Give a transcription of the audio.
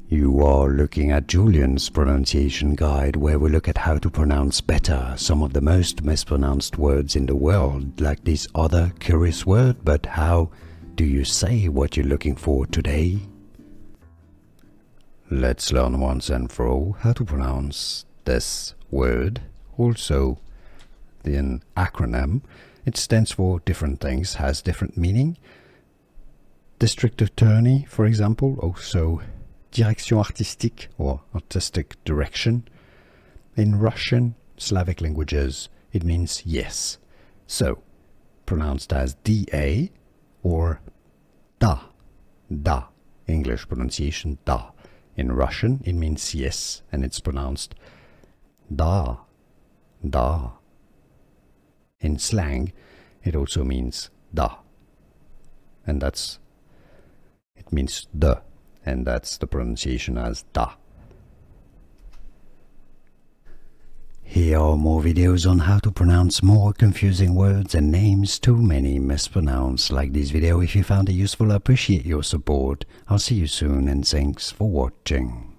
You are looking at Julian's pronunciation guide, where we look at how to pronounce better some of the most mispronounced words in the world, like this other curious word. But how do you say what you're looking for today? Let's learn once and for all how to pronounce this word. Also, the acronym, it stands for different things, has different meaning. District attorney, for example, also direction artistique or artistic direction. In Russian, Slavic languages, it means yes. So, pronounced as da or da. Da. English pronunciation da. In Russian, it means yes, and it's pronounced da. Da. In slang, it also means da. And it means the. And that's the pronunciation as da. Here are more videos on how to pronounce more confusing words and names too many mispronounced. Like this video if you found it useful. I appreciate your support. I'll see you soon and thanks for watching.